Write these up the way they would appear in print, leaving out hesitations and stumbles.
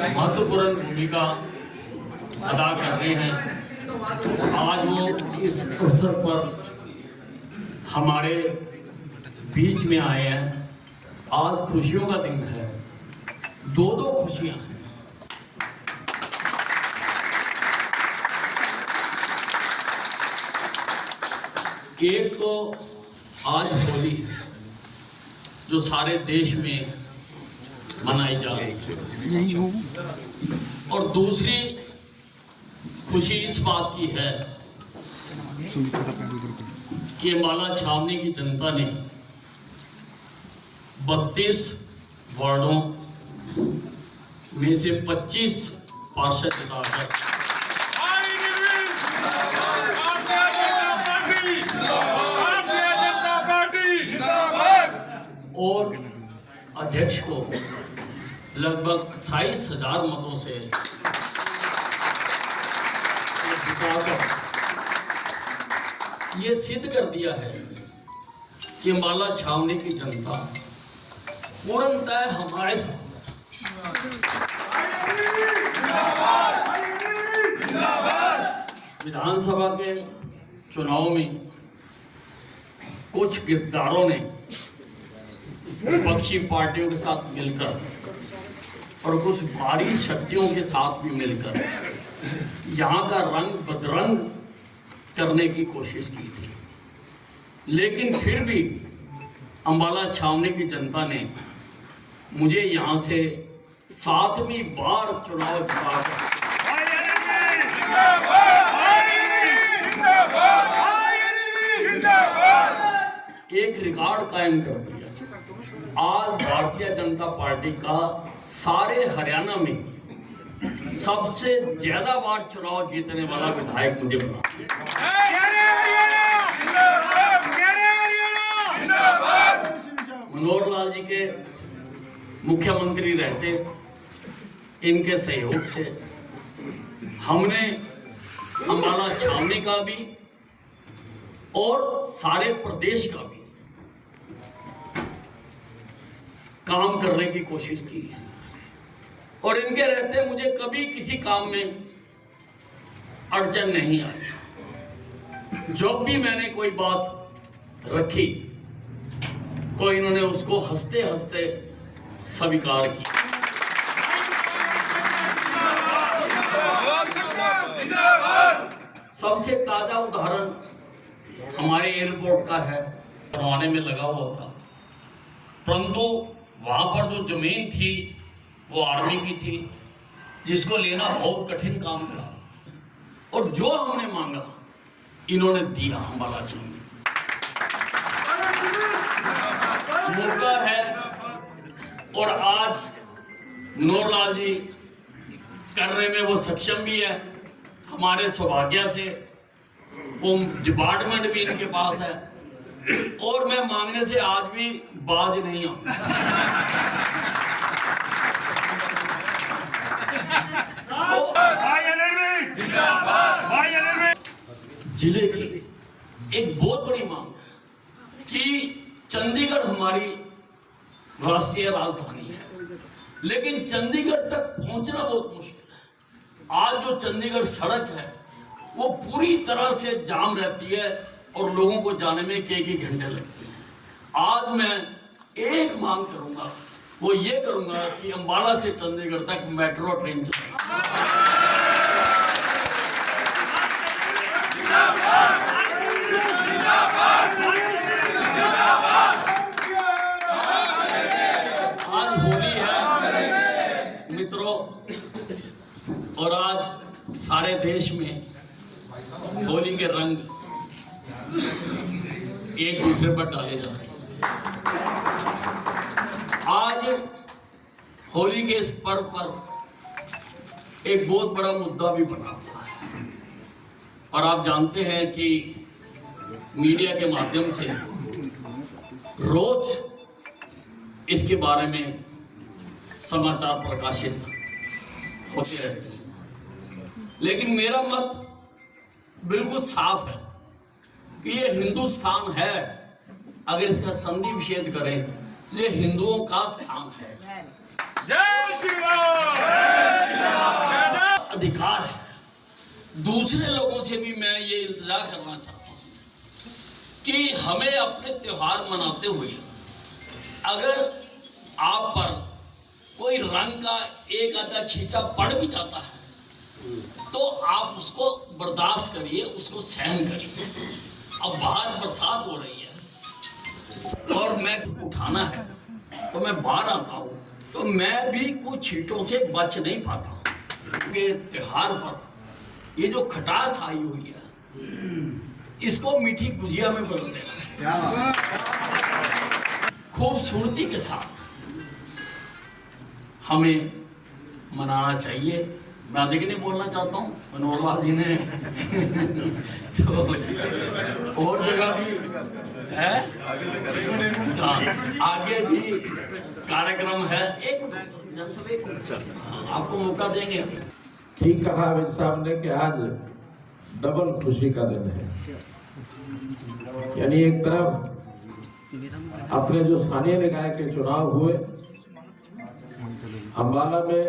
महत्वपूर्ण भूमिका अदा कर रहे हैं। आज वो इस अवसर पर हमारे बीच में आए हैं। आज खुशियों का दिन है, दो खुशियां हैं। एक तो आज होली है जो सारे देश में मनाई जा रही है, और दूसरी खुशी इस बात की है कि अम्बाला छावनी की जनता ने 32 वार्डों में से 25 पार्षद जिताकर और अध्यक्ष को लगभग 28,000 मतों से जिताकर ये सिद्ध कर दिया है कि अम्बाला छावनी की जनता पूर्णतः हमारे साथ। विधानसभा के चुनाव में कुछ गिरफ्तारों ने विपक्षी पार्टियों के साथ मिलकर और कुछ भारी शक्तियों के साथ भी मिलकर यहाँ का रंग बदरंग करने की कोशिश की थी, लेकिन फिर भी अम्बाला छावनी की जनता ने मुझे यहाँ से 7वीं बार चुनाव जिताकर एक रिकॉर्ड कायम कर दिया। आज भारतीय जनता पार्टी का सारे हरियाणा में सबसे ज्यादा बार चुनाव जीतने वाला विधायक मुझे बना। मनोहर लाल जी के मुख्यमंत्री रहते इनके सहयोग से हमने अम्बाला छावनी का भी और सारे प्रदेश का भी काम करने की कोशिश की है, और इनके रहते मुझे कभी किसी काम में अड़चन नहीं आई। जब भी मैंने कोई बात रखी तो इन्होंने उसको हंसते हंसते स्वीकार किया। सबसे ताजा उदाहरण हमारे एयरपोर्ट का है। बनवाने में लगा हुआ था, परंतु वहां पर जो जमीन थी वो आर्मी की थी, जिसको लेना बहुत कठिन काम था, और जो हमने मांगा इन्होंने दिया। अम्बाला छावनी मौका है, और आज मनोहर लाल जी करने में वो सक्षम भी है। हमारे सौभाग्य से वो डिपार्टमेंट भी इनके पास है, और मैं मांगने से आज भी बाज नहीं हूं। जिले की एक बहुत बड़ी मांग है कि चंडीगढ़ हमारी राष्ट्रीय राजधानी है, लेकिन चंडीगढ़ तक पहुंचना बहुत मुश्किल है। आज जो चंडीगढ़ सड़क है वो पूरी तरह से जाम रहती है और लोगों को जाने में कई घंटे लगते हैं। आज मैं एक मांग करूंगा, वो ये करूंगा कि अम्बाला से चंडीगढ़ तक मेट्रो ट्रेन चले। आज होली है मित्रों, और आज सारे देश में होली के रंग एक दूसरे पर डाले जा रहे हैं। आज होली के इस पर्व पर एक बहुत बड़ा मुद्दा भी बना हुआ है, और आप जानते हैं कि मीडिया के माध्यम से रोज इसके बारे में समाचार प्रकाशित होते रहते हैं, लेकिन मेरा मत बिल्कुल साफ है कि ये हिंदुस्तान है। अगर इसका संधि विच्छेद करें, ये हिंदुओं का स्थान है। जय श्री राम। अधिकार है। दूसरे लोगों से भी मैं ये इल्तिजा करना चाहता हूँ कि हमें अपने त्योहार मनाते हुए अगर आप पर कोई रंग का एक आधा छींटा पड़ भी जाता है तो आप उसको बर्दाश्त करिए, उसको सहन करिए। अब बाहर बरसात हो रही है और मैं उठाना है तो मैं बाहर आता हूँ तो मैं भी कुछ छींटों से बच नहीं पाता, क्योंकि त्योहार पर ये जो खटास आई हुई है इसको मीठी गुजिया में बदल देना, खूबसूरती के साथ हमें मनाना चाहिए। मैं अधिक नहीं बोलना चाहता हूँ, मनोहर लाल जी ने तो और जगह भी है, आगे भी कार्यक्रम है। एक आपको मौका देंगे। ठीक कहा अमित साहब ने कि आज डबल खुशी का दिन है। यानी एक तरफ अपने जो स्थानीय निकाय के चुनाव हुए, अम्बाला में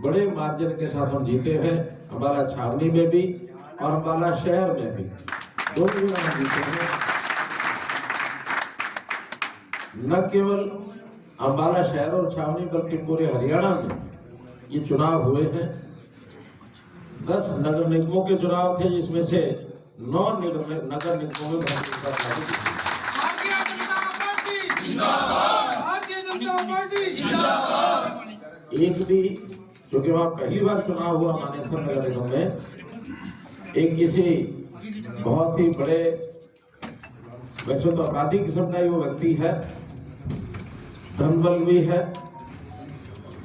बड़े मार्जिन के साथ हम जीते हैं, अम्बाला छावनी में भी और अम्बाला शहर में भी, दोनों जगह हम जीते हैं। न केवल अम्बाला शहर और छावनी बल्कि पूरे हरियाणा में ये चुनाव हुए हैं। 10 नगर निगमों के चुनाव थे, जिसमें से 9 नगर निगमों में भारतीय जनता पार्टी एक भी, क्योंकि वहाँ पहली बार चुनाव हुआ मानेसर नगर निगम में, एक किसी बहुत ही बड़े, वैसे तो अपराधी किस्म का ही वो व्यक्ति है, धनबल भी है,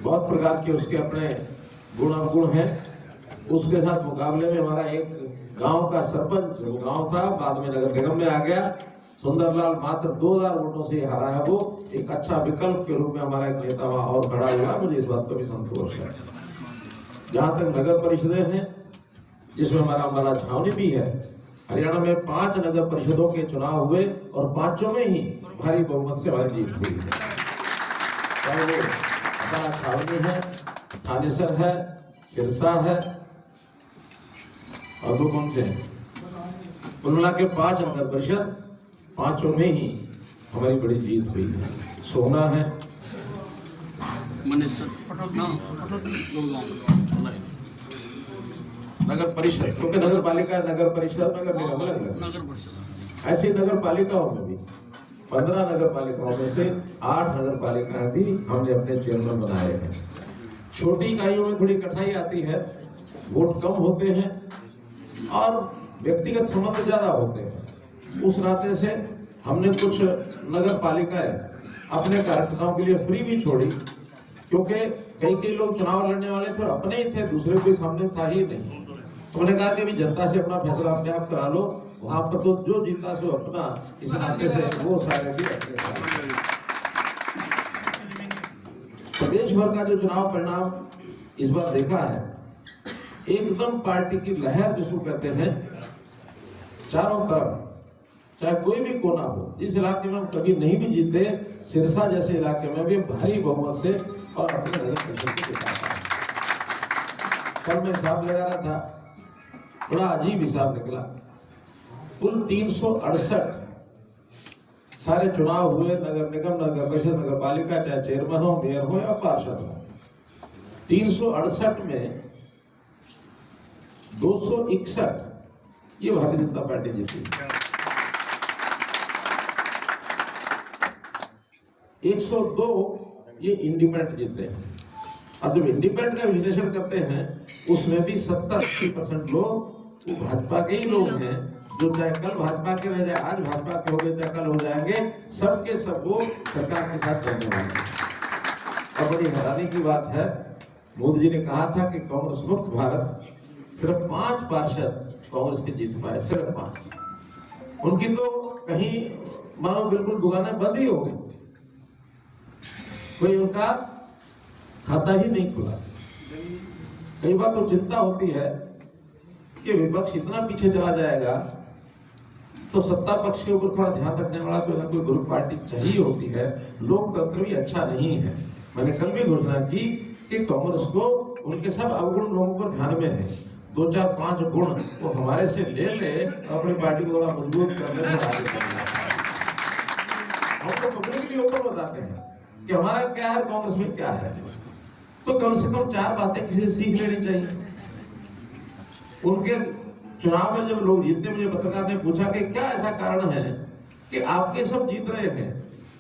बहुत प्रकार के उसके अपने गुण हैं। उसके साथ मुकाबले में हमारा एक गांव का सरपंच, वो गांव था बाद में नगर निगम में आ गया, सुंदरलाल, मात्र 2000 वोटों से हारा है। वो एक अच्छा विकल्प के रूप में हमारा एक नेता वहां और खड़ा हुआ, मुझे इस बात पर भी संतोष है। जहां तक नगर परिषदें हैं, जिसमें हमारा अम्बाला छावनी भी है, हरियाणा में 5 नगर परिषदों के चुनाव हुए और 5 में ही भारी बहुमत से हमारी जीत हुई है। चाहे वो अम्बाला छावनी है, थानेसर है, सिरसा है और 2 कौन से हैं, कुल मिला के 5 नगर परिषद, 5 में ही हमारी बड़ी जीत हुई है। सोना है, नगर परिषद, क्योंकि नगर पालिका, नगर परिषद, नगर निगम अलग-अलग, ऐसे नगर पालिकाओं में भी 15 नगर पालिकाओं में से 8 नगर पालिकाएं भी हमने अपने चेयरमैन बनाए हैं। छोटी इकाइयों में थोड़ी कठिनाई आती है, वोट कम होते हैं और व्यक्तिगत संबंध ज्यादा होते हैं। उस नाते से हमने कुछ नगर पालिकाएं अपने कार्यकर्ताओं के लिए फ्री भी छोड़ी, क्योंकि कई लोग चुनाव लड़ने वाले थे, अपने ही थे, दूसरे कोई सामने था ही नहीं। उन्होंने कहा कि जनता से अपना फैसला अपने आप करा लो, वहां पर तो जो जीता सो अपना, इस नाते से वो सारे भी अपने साथ। प्रदेश भर का जो चुनाव परिणाम इस बार देखा है, एकदम पार्टी की लहर जिसको कहते हैं, चारों तरफ, चाहे कोई भी कोना हो, जिस इलाके में हम कभी नहीं भी जीते, सिरसा जैसे इलाके में भी भारी बहुमत से और अपने नगर परिषद को जिताया। कल मैं हिसाब लगा रहा था, बड़ा अजीब हिसाब निकला। कुल 368 सारे चुनाव हुए, नगर निगम, नगर परिषद, नगर पालिका, चाहे चेयरमैन हो, मेयर हो या पार्षद हो, 368 में 261 ये भारतीय जनता पार्टी जीती। 102 ये इंडिपेंडेंट जीते हैं। अब जब इंडिपेंडेंट का विश्लेषण करते हैं, उसमें भी 70-80% लोग वो भाजपा के ही लोग हैं, जो चाहे कल भाजपा के रह जाए, आज भाजपा के हो गए, चाहे कल हो जाएंगे, सबके सब वो सरकार के साथ चलने वाले हैं। और बड़ी हैरानी की बात है, मोदी जी ने कहा था कि कांग्रेस मुक्त भारत, सिर्फ 5 पार्षद कांग्रेस के जीत पाए, सिर्फ 5। उनकी तो कहीं मानो बिल्कुल दुकानें बंद ही हो गई, कोई उनका खाता ही नहीं खुला। कई बार तो चिंता होती है कि विपक्ष इतना पीछे चला जाएगा तो सत्ता पक्ष के ऊपर थोड़ा ध्यान रखने वाला कोई ग्रुप पार्टी चाहिए होती है। लोकतंत्र भी अच्छा नहीं है। मैंने कल भी घोषणा की कि कांग्रेस को उनके सब अवगुण लोगों को ध्यान में है, 2 4 5 गुण वो हमारे से ले अपनी पार्टी को थोड़ा मजबूत करने में आगे चलना। हम तो पब्लिकली ओपन बताते हैं कि हमारा क्या है, कांग्रेस में क्या है, तो कम से कम 4 बातें किसी से सीख लेनी चाहिए। उनके चुनाव में जब लोग जीतते, मुझे पत्रकार ने पूछा कि क्या ऐसा कारण है कि आपके सब जीत रहे हैं,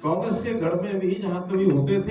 कांग्रेस के गढ़ में भी जहां कभी होते थे